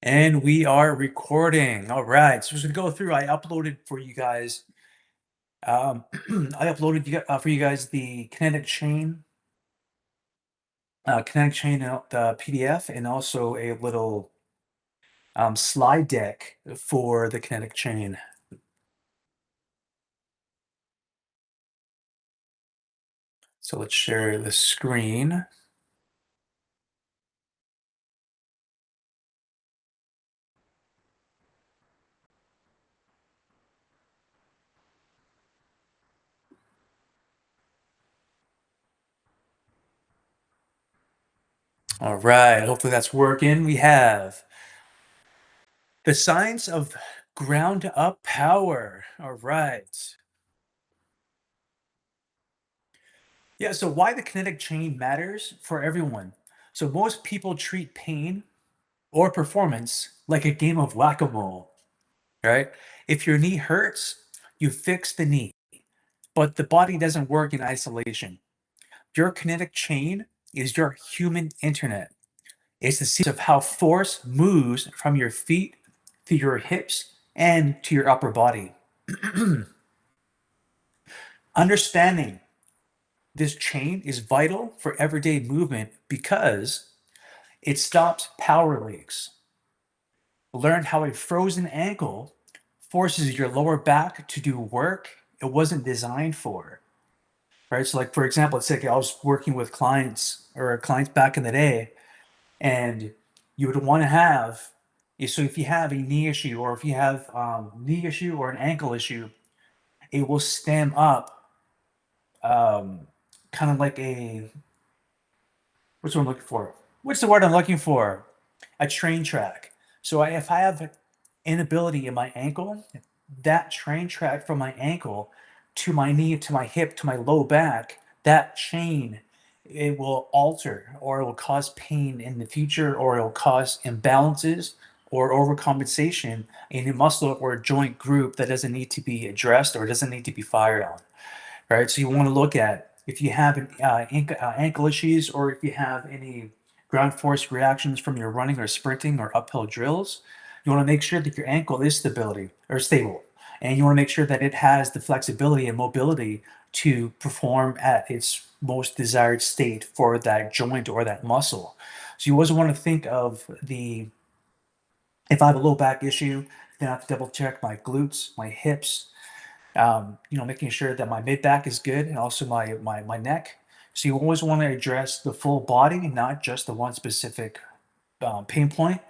And we are recording. All right. So we're going to go through. I uploaded for you guys. I uploaded for you guys the kinetic chain, the PDF, and also a little slide deck for the kinetic chain. So let's share the screen. All right. Hopefully that's working. We have the science of ground up power. All right. Yeah, so why the kinetic chain matters for everyone. So most people treat pain or performance like a game of whack-a-mole, right? If your knee hurts, you fix the knee, but the body doesn't work in isolation. Your kinetic chain is your human internet. It's the secret of how force moves from your feet to your hips and to your upper body. Understanding this chain is vital for everyday movement because it stops power leaks. Learn how a frozen ankle forces your lower back to do work it wasn't designed for. Right. So, like, for example, let's say I was working with clients back in the day, and you would want to have, so if you have a knee issue, or if you have knee issue or an ankle issue, it will stem up um, kind of like a, what's what I'm looking for? What's the word I'm looking for? A train track. So if I have inability in my ankle, that train track from my ankle to my knee, to my hip, to my low back, that chain, it will alter, or it will cause pain in the future, or it will cause imbalances or overcompensation in a muscle or a joint group that doesn't need to be addressed or doesn't need to be fired on. Right? So you want to look at if you have ankle issues, or if you have any ground force reactions from your running or sprinting or uphill drills. You want to make sure that your ankle is stability or stable, and you want to make sure that it has the flexibility and mobility to perform at its most desired state for that joint or that muscle. So you always want to think of the, if I have a low back issue, then I have to double check my glutes, my hips, making sure that my mid back is good, and also my neck. So you always want to address the full body, not just the one specific pain point.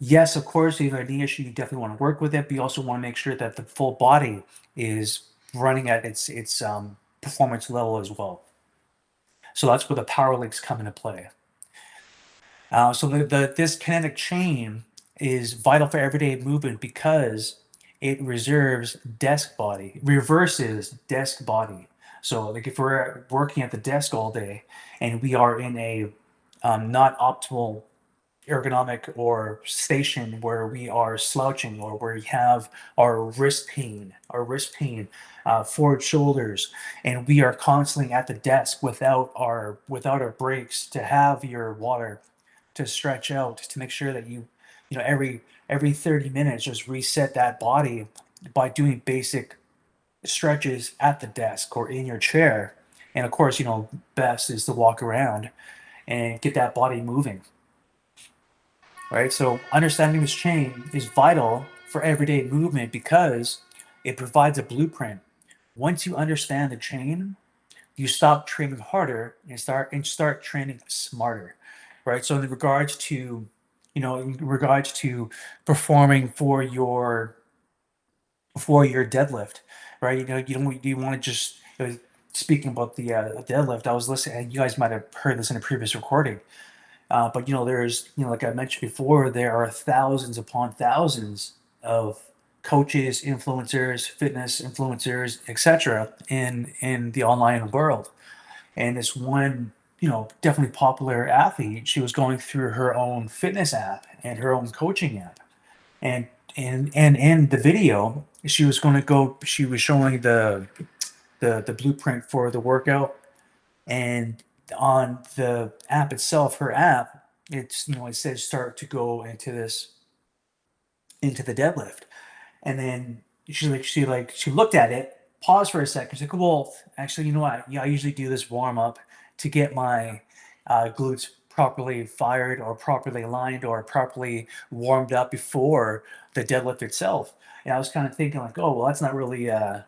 Yes, of course, if you have a knee issue, you definitely want to work with it, but you also want to make sure that the full body is running at its performance level as well. So that's where the power links come into play. So this kinetic chain is vital for everyday movement because it reverses desk body. So, like, if we're working at the desk all day and we are in a not optimal ergonomic or station where we are slouching, or where we have our wrist pain, forward shoulders, and we are constantly at the desk without our breaks to have your water, to stretch out, to make sure that every 30 minutes just reset that body by doing basic stretches at the desk or in your chair. And of course, best is to walk around and get that body moving, right? So understanding this chain is vital for everyday movement because it provides a blueprint. Once you understand the chain, you stop training harder and start training smarter, right? So in regards to performing for your deadlift, right? You want to just, speaking about the deadlift. I was listening, and you guys might have heard this in a previous recording. But there's, like I mentioned before, there are thousands upon thousands of coaches, influencers, fitness influencers, etc. in the online world. And this one, definitely popular athlete, she was going through her own fitness app and her own coaching app. And in the video, she was showing the blueprint for the workout. And on the app itself, her app, it says start to go into this. into the deadlift. And then she looked at it, paused for a second. She's like, "Well, actually, you know what? Yeah, I usually do this warm up to get my glutes properly fired or properly aligned or properly warmed up before the deadlift itself." And I was kind of thinking like, "Oh, well, that's not really you're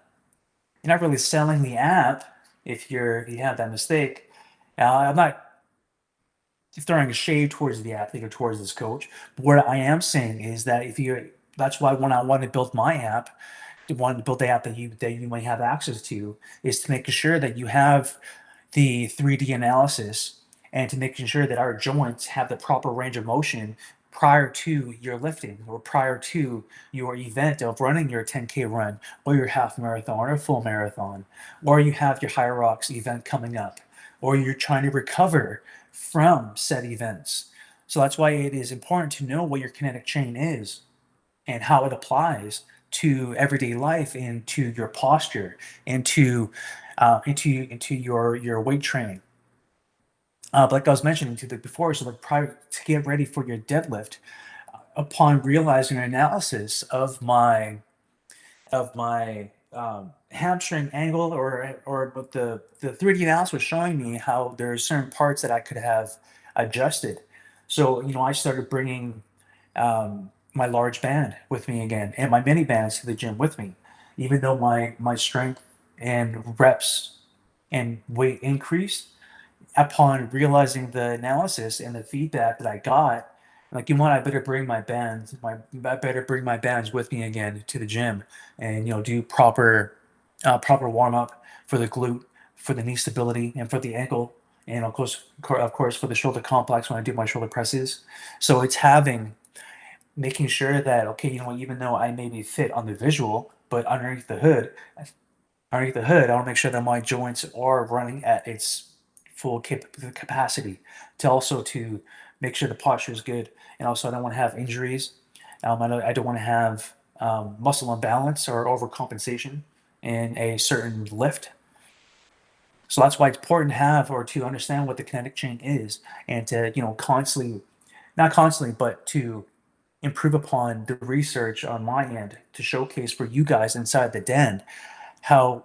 not really selling the app if you have that mistake." I'm not throwing a shade towards the athlete or towards this coach. But what I am saying is that if you that's why when I want to build my app, want to build the app that you might have access to, is to make sure that you have the 3D analysis and to making sure that our joints have the proper range of motion prior to your lifting or prior to your event of running your 10K run or your half marathon or full marathon, or you have your high rocks event coming up, or you're trying to recover from said events. So that's why it is important to know what your kinetic chain is and how it applies to everyday life and to your posture and into your weight training. But like I was mentioning to the before, so like prior to get ready for your deadlift, upon realizing an analysis of my hamstring angle or what the 3D analysis was showing me how there are certain parts that I could have adjusted. So I started bringing my large band with me again and my mini bands to the gym with me, even though my strength and reps and weight increased upon realizing the analysis and the feedback that I got. Like, you know what, I better bring my bands with me again to the gym and do proper warm up for the glute, for the knee stability, and for the ankle, and of course for the shoulder complex when I do my shoulder presses. So it's making sure that, okay, even though I may be fit on the visual, but underneath the hood, I want to make sure that my joints are running at its full capacity, to make sure the posture is good, and also I don't want to have injuries. I don't want to have muscle imbalance or overcompensation in a certain lift. So that's why it's important to have or to understand what the kinetic chain is, and to constantly, not constantly, but to improve upon the research on my end to showcase for you guys inside the den how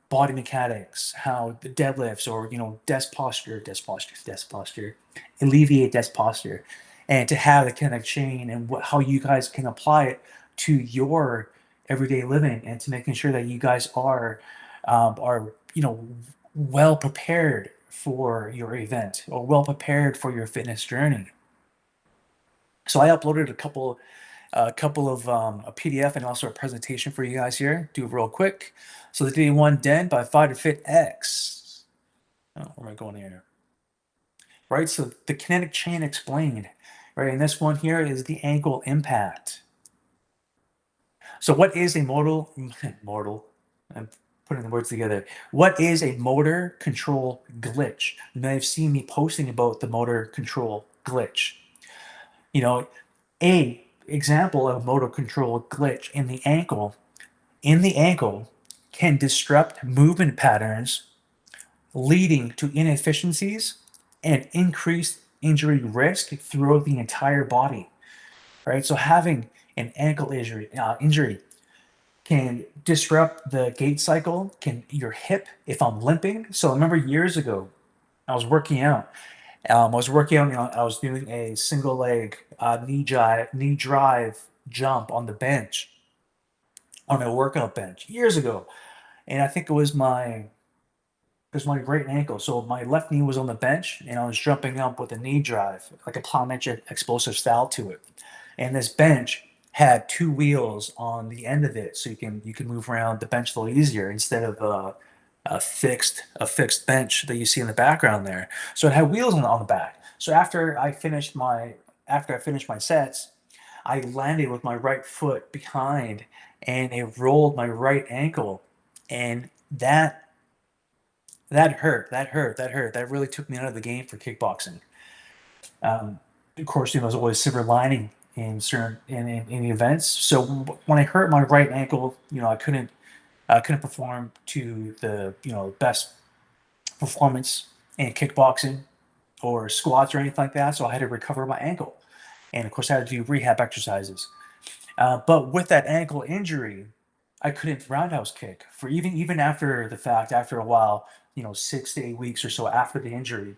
body mechanics, how the deadlifts, or desk posture, alleviate desk posture, and to have the kinetic chain and how you guys can apply it to your everyday living, and to making sure that you guys are well prepared for your event or well prepared for your fitness journey. So I uploaded a couple of a PDF and also a presentation for you guys here. Do it real quick. So the day one den by Fight or Fit X. Oh, where am I going here? Right. So the kinetic chain explained. Right, and this one here is the ankle impact. So what is a modal? I'm putting the words together. What is a motor control glitch? You may have seen me posting about the motor control glitch. You know, a example of motor control glitch in the ankle can disrupt movement patterns, leading to inefficiencies and increased injury risk throughout the entire body. Right, so having an ankle injury can disrupt the gait cycle, can your hip if I'm limping. So I remember years ago, I was working out. I was doing a single leg knee drive jump on the bench, on a workout bench years ago, and I think it was my right ankle. So my left knee was on the bench, and I was jumping up with a knee drive, like a plyometric explosive style to it. And this bench had two wheels on the end of it, so you can move around the bench a little easier instead of a fixed bench that you see in the background there. So it had wheels on the back. So after I finished my sets, I landed with my right foot behind, and it rolled my right ankle, and that hurt. That hurt. That hurt. That really took me out of the game for kickboxing. Um, of course, there's always silver lining in certain in events. So when I hurt my right ankle, I couldn't perform to the best performance in kickboxing or squats or anything like that. So I had to recover my ankle, and of course I had to do rehab exercises. But with that ankle injury, I couldn't roundhouse kick for even after the fact. After a while, 6 to 8 weeks or so after the injury,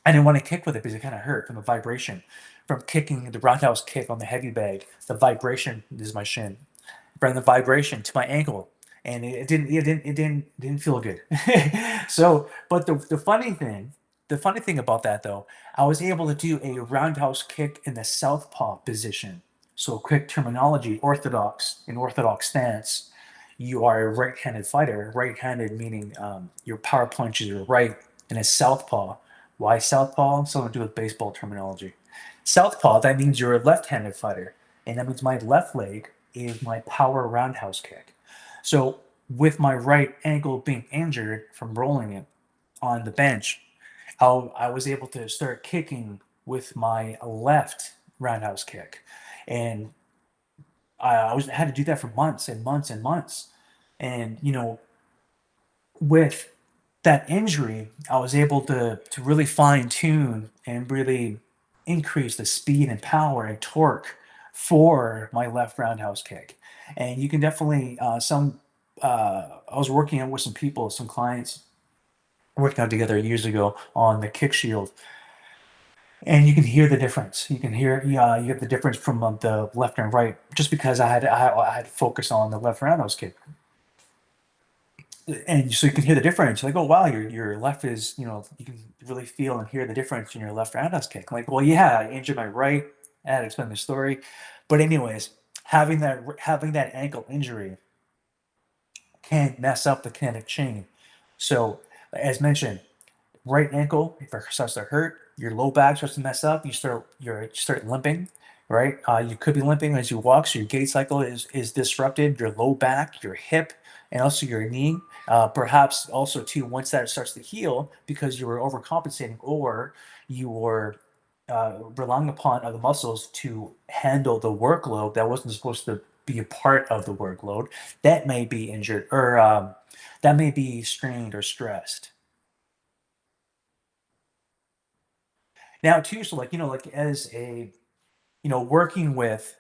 I didn't want to kick with it because it kind of hurt from the vibration from kicking the roundhouse kick on the heavy bag. The vibration is my shin, from the vibration to my ankle, and it didn't feel good. So, but the funny thing about that though, I was able to do a roundhouse kick in the southpaw position. So, quick terminology: orthodox stance. You are a right-handed fighter. Right-handed meaning your power punches are right, and a southpaw. Why southpaw? Something to do with baseball terminology. Southpaw, that means you're a left-handed fighter, and that means my left leg is my power roundhouse kick. So with my right ankle being injured from rolling it on the bench, I was able to start kicking with my left roundhouse kick, and I had to do that for months and months and months. And with that injury, I was able to really fine tune and really increase the speed and power and torque for my left roundhouse kick. And you can definitely I was working out with some people, some clients working out together years ago on the kick shield, and you can hear the difference. You can hear, yeah, you get the difference from the left and right, just because I had to focus on the left roundhouse kick. And so you can hear the difference. Like, oh wow, your left is, you can really feel and hear the difference in your left roundhouse kick. Like, well, yeah, I injured my right. I had to explain the story, but anyways, having that ankle injury can mess up the kinetic chain. So, as mentioned, right ankle, if it starts to hurt, your low back starts to mess up, you start limping, right? You could be limping as you walk, so your gait cycle is disrupted. Your low back, your hip, and also your knee. Perhaps also too, once that starts to heal, because you were overcompensating or you were relying upon other muscles to handle the workload that wasn't supposed to be a part of the workload, that may be injured or that may be strained or stressed. Now too, so like like as a working with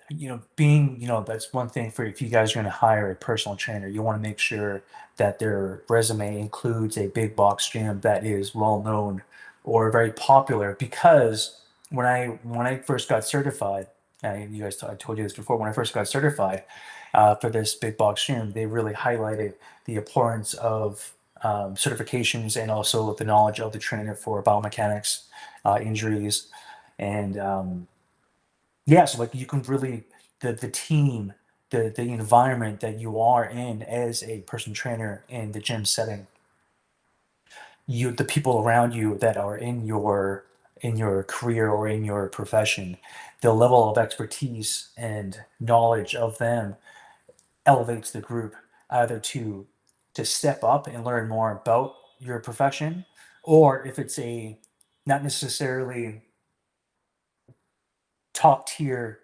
being that's one thing. For if you guys are going to hire a personal trainer, you want to make sure that their resume includes a big box gym that is well known or very popular. Because when I first got certified, I told you this before, when I first got certified for this big box gym, they really highlighted the importance of certifications and also the knowledge of the trainer for biomechanics, injuries, and yeah, so like you can really, the team, the environment that you are in as a personal trainer in the gym setting, the people around you that are in your career or in your profession, the level of expertise and knowledge of them elevates the group, either to step up and learn more about your profession, or if it's a not necessarily top tier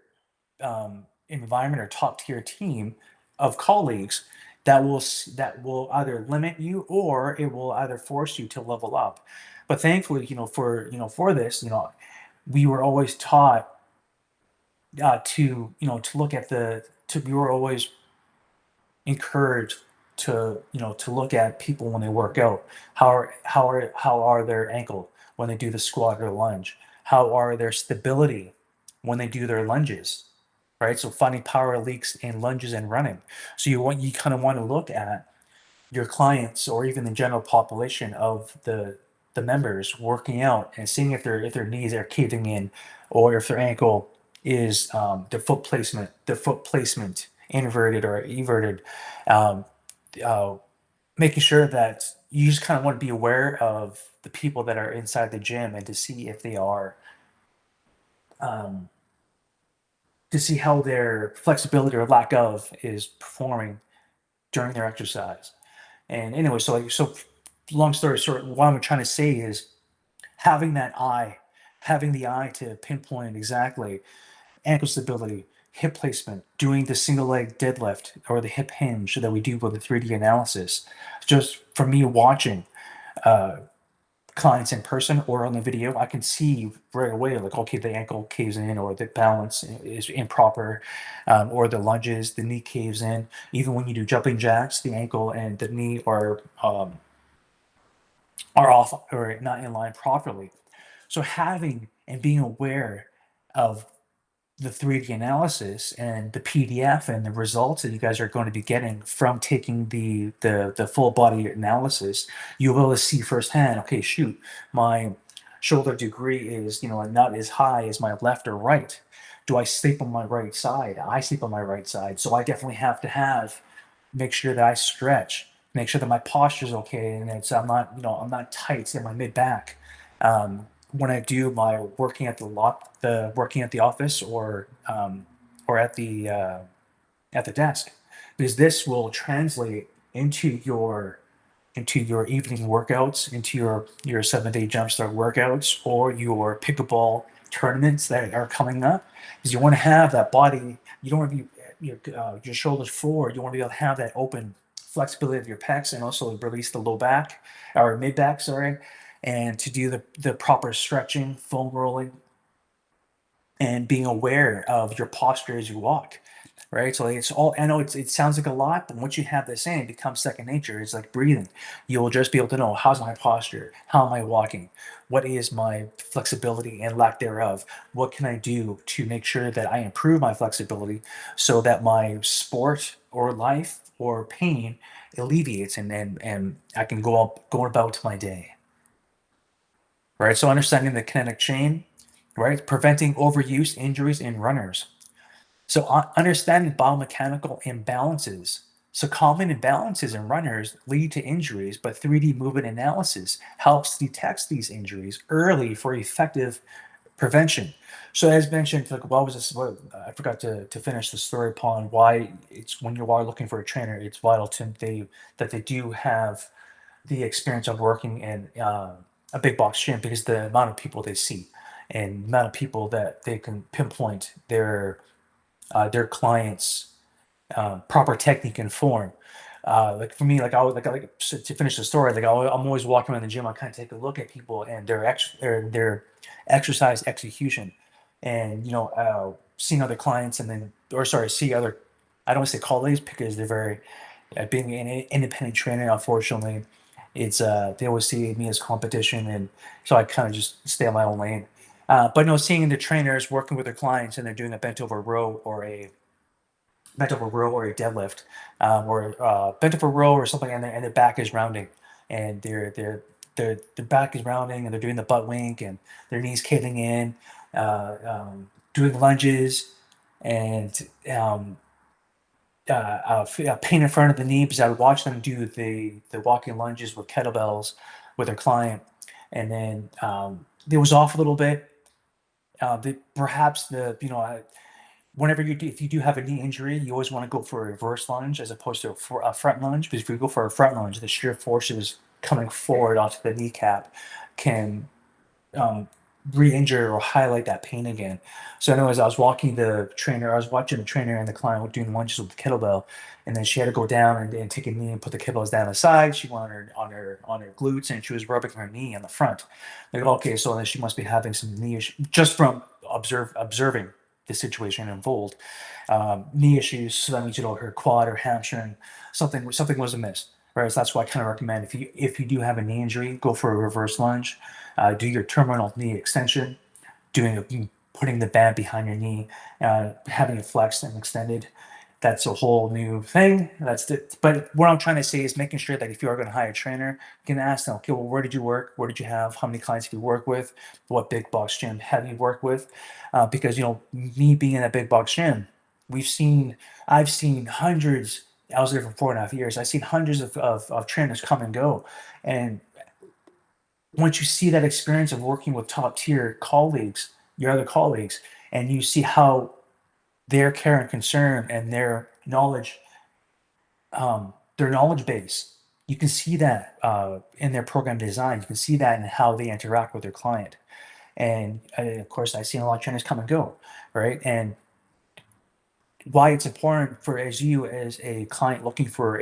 environment or top tier team of colleagues, that will either limit you or it will either force you to level up. But thankfully, for this, we were always taught to look at we were always encouraged to look at people when they work out. How are their ankle when they do the squat or lunge? How are their stability when they do their lunges? Right. So finding power leaks in lunges and running. So you kind of want to look at your clients or even the general population of the members working out and seeing if their knees are caving in, or if their ankle is the foot placement inverted or everted. um, uh, Making sure that you just kind of want to be aware of the people that are inside the gym, and to see if they are um, to see how their flexibility or lack of is performing during their exercise. And anyway, so long story short, what I'm trying to say is having that eye, having the eye to pinpoint exactly ankle stability, hip placement, doing the single leg deadlift or the hip hinge that we do with the 3D analysis. Just for me watching, clients in person or on the video, I can see right away, like, okay, the ankle caves in, or the balance is improper, or the lunges, the knee caves in. Even when you do jumping jacks, the ankle and the knee are off or not in line properly. So having and being aware of the 3D analysis and the PDF and the results that you guys are going to be getting from taking the full body analysis, you'll be able to see firsthand, okay, shoot, my shoulder degree is, not as high as my left or right. Do I sleep on my right side? I sleep on my right side. So I definitely have to make sure that I stretch, make sure that my posture is okay, and I'm not tight in my mid back. When I do my working at the working at the office, or at the desk, because this will translate into your evening workouts, into your 7-day jumpstart workouts, or your pickleball tournaments that are coming up. Because you want to have that body, you don't want to be your shoulders forward. You want to be able to have that open flexibility of your pecs, and also release the low back or mid back, sorry, and to do the proper stretching, foam rolling, and being aware of your posture as you walk, right? So it's all, I know it sounds like a lot, but once you have this in, it becomes second nature. It's like breathing. You'll just be able to know, how's my posture, how am I walking, what is my flexibility and lack thereof, what can I do to make sure that I improve my flexibility, so that my sport or life or pain alleviates, and I can go about my day. Right, so understanding the kinetic chain, right, preventing overuse injuries in runners. So understanding biomechanical imbalances. So common imbalances in runners lead to injuries, but 3D movement analysis helps detect these injuries early for effective prevention. So as mentioned, like, what was this? I forgot to finish the story upon why it's, when you are looking for a trainer, it's vital that they do have the experience of working in a big box gym, because the amount of people they see and the amount of people that they can pinpoint their clients' proper technique and form. Like for me, like I was like to finish the story, like I'm always walking around the gym. I kind of take a look at people and their exercise execution, and seeing other clients, and then, or sorry, see other, I don't want to say colleagues, because they're very, being an independent trainer, unfortunately, it's they always see me as competition, and so I kind of just stay on my own lane. But no, seeing the trainers working with their clients, and they're doing a bent over row or a deadlift, or bent over row or something, and their back is rounding, and their back is rounding, and they're doing the butt wink, and their knees caving in, doing lunges, and pain in front of the knee, because I would watch them do the walking lunges with kettlebells with their client, and then it was off a little bit. Perhaps whenever if you do have a knee injury, you always want to go for a reverse lunge as opposed to a front lunge, because if you go for a front lunge, the shear forces coming forward onto the kneecap can um, re-injure or highlight that pain again. So I know, as I was watching the trainer and the client doing lunges with the kettlebell, and then she had to go down and take a knee and put the kettlebells down the side. She went on her glutes, and she was rubbing her knee on the front. Like, okay, so then she must be having some knee issues just from observing the situation unfold. Knee issues, so that means, her quad or hamstring, something was amiss. Right, so that's why I kind of recommend, if you do have a knee injury, go for a reverse lunge, do your terminal knee extension, putting the band behind your knee, having it flexed and extended. That's a whole new thing. But what I'm trying to say is making sure that if you are going to hire a trainer, you can ask them, okay, well, where did you work? Where did you have? How many clients have you worked with? What big box gym have you worked with? Because me being in a big box gym, we've seen, I've seen hundreds. I was there for 4.5 years. I've seen hundreds of trainers come and go, and once you see that experience of working with top tier colleagues, your other colleagues, and you see how their care and concern and their knowledge base, you can see that in their program design. You can see that in how they interact with their client. And of course, I've seen a lot of trainers come and go, right? And why it's important for, as a client looking for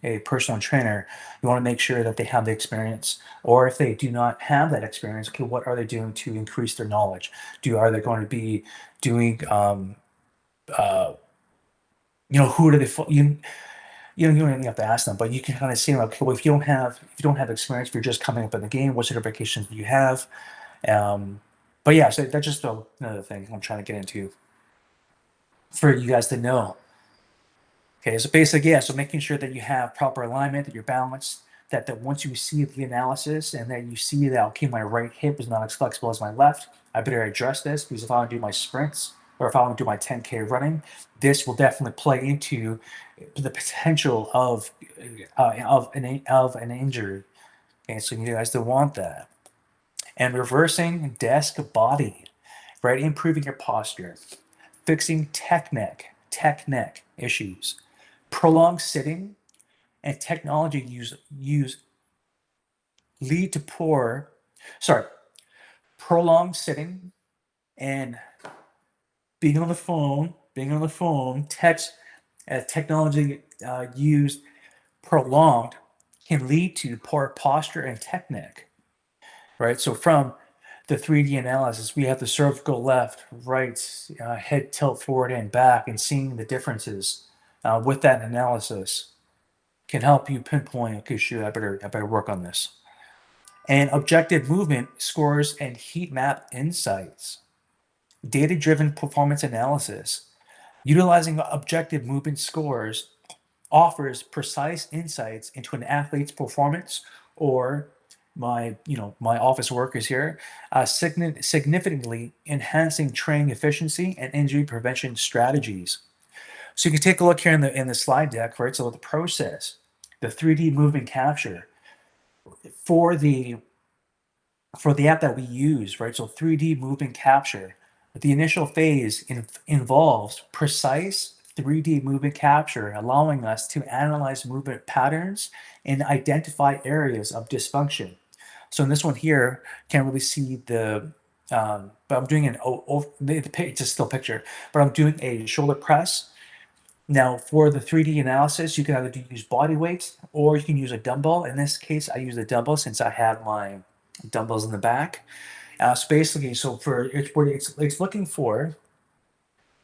a personal trainer, you want to make sure that they have the experience, or if they do not have that experience, okay, what are they doing to increase their knowledge? Are they going to be doing, who do they, you don't even have to ask them, but you can kind of see, like, okay, well, if you don't have experience, if you're just coming up in the game, what certifications do you have? But yeah, so that's just another thing I'm trying to get into for you guys to know. Okay, so basically, yeah, so making sure that you have proper alignment, that you're balanced, that once you see the analysis and then you see that, okay, my right hip is not as flexible as my left, I better address this, because if I want to do my sprints or if I want to do my 10K running, this will definitely play into the potential of an injury. Okay, so you guys don't want that. And reversing desk body, right? Improving your posture, fixing tech neck issues, prolonged sitting, and technology use lead to prolonged sitting and being on the phone, technology used prolonged can lead to poor posture and technique, right? So from the 3D analysis, we have the cervical left, right, head tilt forward and back, and seeing the differences with that analysis can help you pinpoint, okay, shoot, I better work on this. And objective movement scores and heat map insights. Data-driven performance analysis. Utilizing objective movement scores offers precise insights into an athlete's performance, or my office workers here, significantly enhancing training efficiency and injury prevention strategies. So you can take a look here in the slide deck, right? So the process, the 3D movement capture for the app that we use, right? So 3D movement capture. The initial phase involves precise 3D movement capture, allowing us to analyze movement patterns and identify areas of dysfunction. So in this one here, can't really see but I'm doing it's a still picture, but I'm doing a shoulder press. Now, for the 3D analysis, you can either use body weight or you can use a dumbbell. In this case, I use a dumbbell since I have my dumbbells in the back. So basically, it's looking for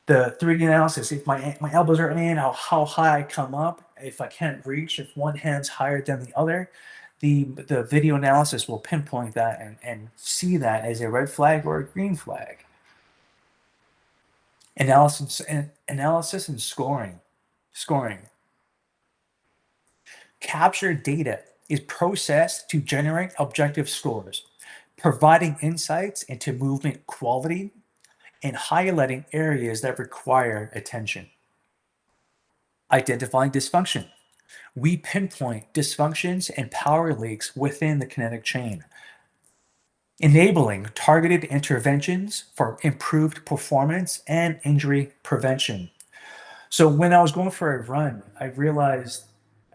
the 3D analysis. If my elbows are in, how high I come up. If I can't reach, if one hand's higher than the other, the video analysis will pinpoint that and see that as a red flag or a green flag. Analysis and scoring. Captured data is processed to generate objective scores, providing insights into movement quality and highlighting areas that require attention. Identifying dysfunction. We pinpoint dysfunctions and power leaks within the kinetic chain, enabling targeted interventions for improved performance and injury prevention. So when I was going for a run, I realized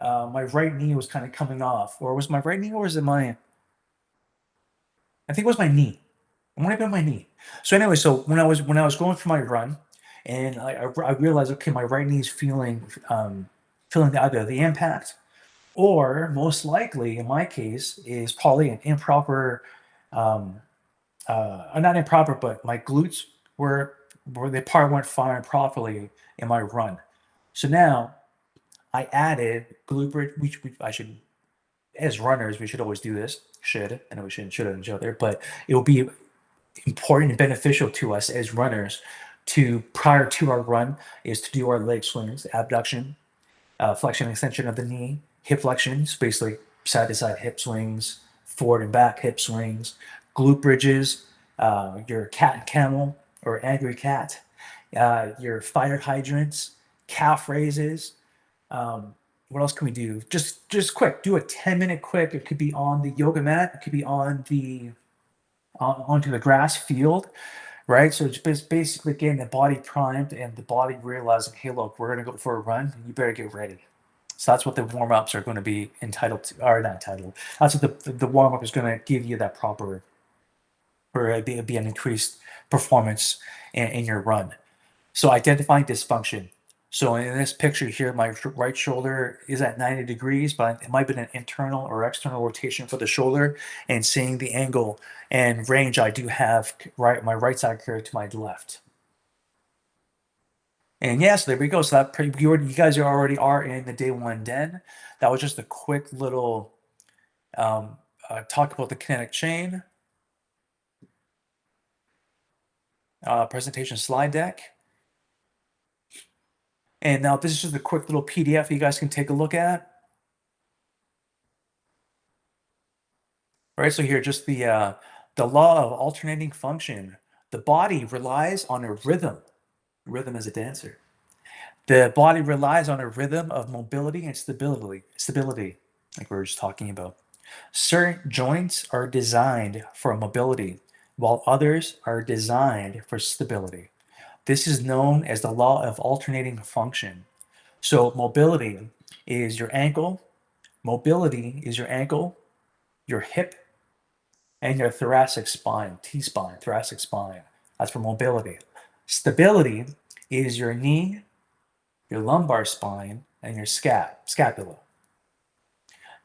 my right knee was kind of coming off. Or was my right knee, or was it I think it was my knee. It might have been my knee. So anyway, so when I was going for my run, and I realized, okay, my right knee is feeling either the impact, or most likely in my case is probably an improper, um, not improper, but my glutes were the part weren't firing properly in my run. So now I added glute bridge, which I should, as runners, we should always do this. I know we shouldn't should each other, but it will be important and beneficial to us as runners to, prior to our run, is to do our leg swings, abduction, flexion and extension of the knee, hip flexions, basically side to side hip swings, forward and back hip swings, glute bridges, your cat and camel or angry cat, your fire hydrants, calf raises. What else can we do? Just quick. Do a 10-minute quick. It could be on the yoga mat. It could be onto the grass field, right? So it's basically getting the body primed and the body realizing, hey, look, we're going to go for a run. You better get ready. So that's what the warm ups are going to be entitled to, or not entitled. That's what the warm up is going to give you, that proper, or it'd be an increased performance in your run. So identifying dysfunction. So in this picture here, my right shoulder is at 90 degrees, but it might be an internal or external rotation for the shoulder. And seeing the angle and range, I do have my right side curved to my left. And yeah, so there we go. So that you guys already are in the day one den. That was just a quick little talk about the kinetic chain presentation slide deck. And now this is just a quick little PDF you guys can take a look at. Right, so here, just the law of alternating function. The body relies on a rhythm. Rhythm as a dancer. The body relies on a rhythm of mobility and stability, like we were just talking about. Certain joints are designed for mobility, while others are designed for stability. This is known as the law of alternating function. So mobility is your ankle, mobility is your ankle, your hip, and your thoracic spine, T-spine, thoracic spine. That's for mobility. Stability is your knee, your lumbar spine, and your scapula.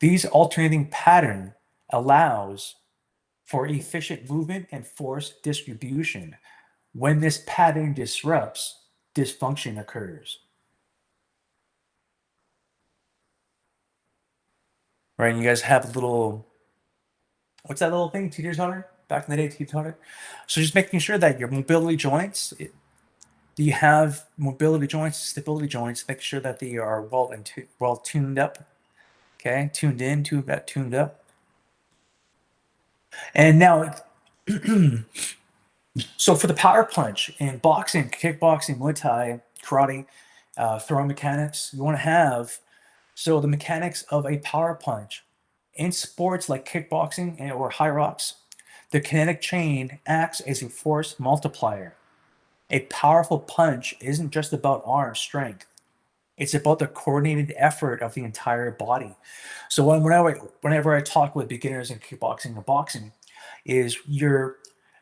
These alternating pattern allows for efficient movement and force distribution. When this pattern disrupts, dysfunction occurs. Right? And you guys have a little, what's that little thing? Teeter totter? Back in the day, teeter totter. So just making sure that your mobility joints, do you have mobility joints, stability joints, make sure that they are well tuned up. Okay, tuned in, tuned up. And now, so for the power punch in boxing, kickboxing, Muay Thai, karate, throwing mechanics, you want to have the mechanics of a power punch in sports like kickboxing or high rocks. The kinetic chain acts as a force multiplier. A powerful punch isn't just about arm strength. It's about the coordinated effort of the entire body. So whenever I talk with beginners in kickboxing and boxing, is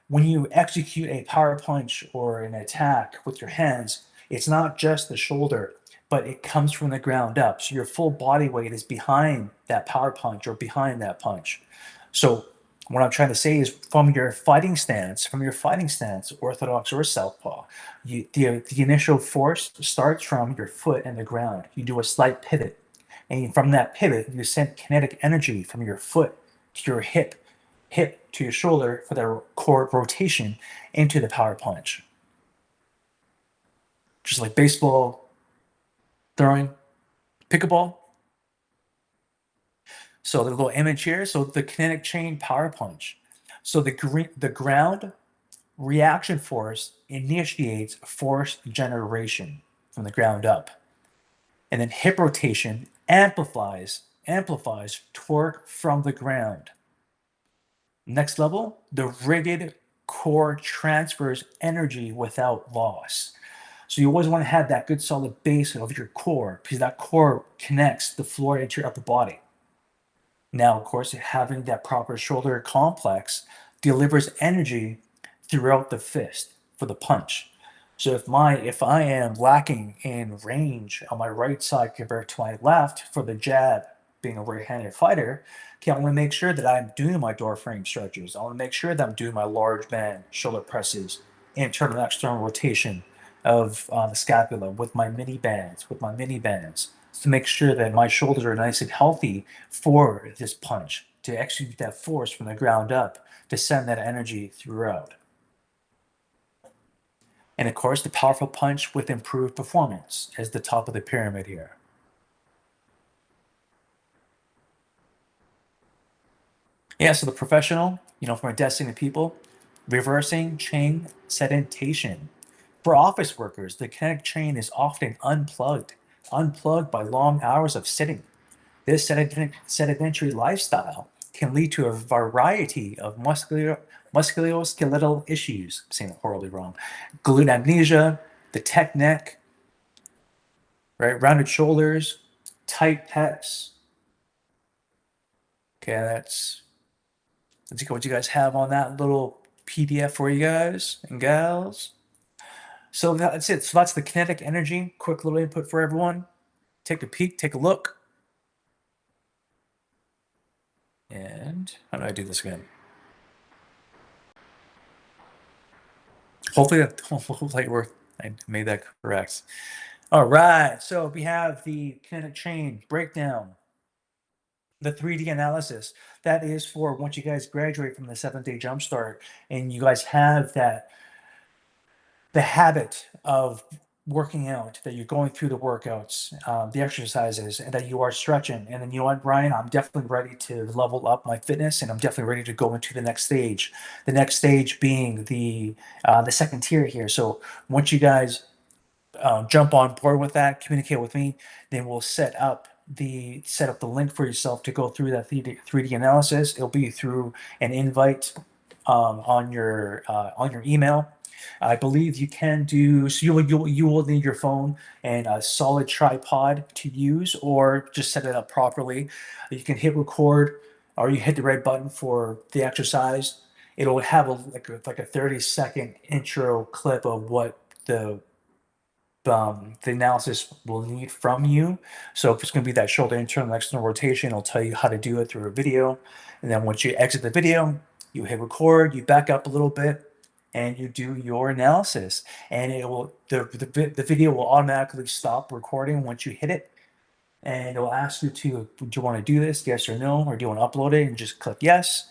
when you execute a power punch or an attack with your hands, it's not just the shoulder, but it comes from the ground up. So your full body weight is behind that power punch or behind that punch. So what I'm trying to say is from your fighting stance, orthodox or southpaw, the initial force starts from your foot and the ground. You do a slight pivot. And from that pivot, you send kinetic energy from your foot to your hip to your shoulder for the core rotation into the power punch. Just like baseball, throwing, pickleball. So the little image here, so the kinetic chain power punch. So the ground reaction force initiates force generation from the ground up. And then hip rotation amplifies torque from the ground. Next level, the rigid core transfers energy without loss. So you always want to have that good solid base of your core because that core connects the floor into your upper body. Now, of course, having that proper shoulder complex delivers energy throughout the fist for the punch. So if I am lacking in range on my right side compared to my left for the jab, being a right-handed fighter, okay, I want to make sure that I'm doing my door frame stretches. I want to make sure that I'm doing my large band shoulder presses, internal and external rotation of the scapula with my mini bands, to make sure that my shoulders are nice and healthy for this punch, to execute that force from the ground up, to send that energy throughout. And of course, the powerful punch with improved performance is the top of the pyramid here. Yeah, so the professional, from a destiny people, reversing chain sedimentation. For office workers, the kinetic chain is often unplugged by long hours of sitting. This sedentary lifestyle can lead to a variety of musculoskeletal issues. I'm saying it horribly wrong. Glute amnesia, the tech neck, right? Rounded shoulders, tight pecs. Okay, let's see what you guys have on that little PDF for you guys and gals. So that's it. So that's the kinetic energy. Quick little input for everyone. Take a peek, take a look. And how do I do this again? Hopefully I made that correct. All right. So we have the kinetic chain breakdown, the 3D analysis. That is for once you guys graduate from the 7th day Jumpstart and you guys have the habit of working out, that you're going through the workouts, the exercises, and that you are stretching. And then, you know what, Brian, I'm definitely ready to level up my fitness, and I'm definitely ready to go into the next stage. The next stage being the second tier here. So once you guys jump on board with that, communicate with me, then we'll set up the link for yourself to go through that 3D analysis. It'll be through an invite on your email. I believe you can do so. You will need your phone and a solid tripod to use, or just set it up properly. You can hit record, or you hit the red button for the exercise. It'll have like a 30-second intro clip of what the analysis will need from you. So if it's going to be that shoulder internal external rotation, it'll tell you how to do it through a video. And then once you exit the video, you hit record, you back up a little bit, and you do your analysis. And it will the video will automatically stop recording once you hit it. And it will ask you do you want to do this, yes or no, or do you want to upload it? And just click yes.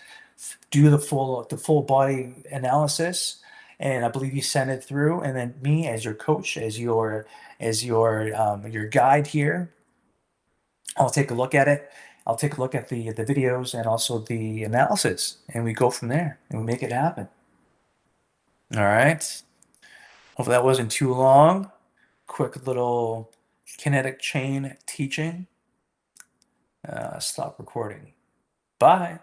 Do the full body analysis, and I believe you send it through. And then me as your coach, as your guide here, I'll take a look at it. I'll take a look at the videos and also the analysis, and we go from there and we make it happen. All right. Hopefully that wasn't too long. Quick little kinetic chain teaching. Stop recording. Bye.